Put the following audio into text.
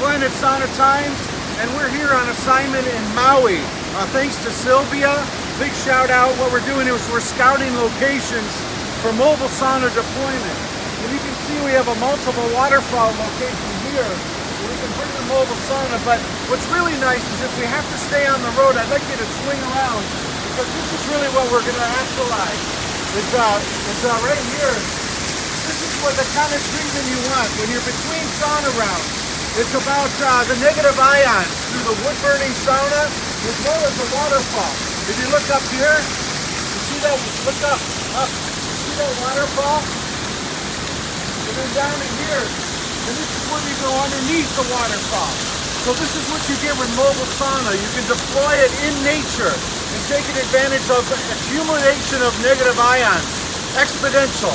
Planet Sauna Times, and we're here on assignment in Maui. Thanks to Sylvia, big shout out. What we're doing is we're scouting locations for mobile sauna deployment. And you can see we have a multiple waterfall location here. We can bring the mobile sauna, but what's really nice is if we have to stay on the road, I'd like you to swing around, because this is really what we're going to actualize. It's right here. This is what the kind of treatment you want when you're between sauna rounds. It's about the negative ions through the wood-burning sauna as well as the waterfall. If you look up here, you see that? Look up. See that waterfall? And then down in here, and this is where you go underneath the waterfall. So this is what you get with mobile sauna. You can deploy it in nature and take advantage of accumulation of negative ions. Exponential.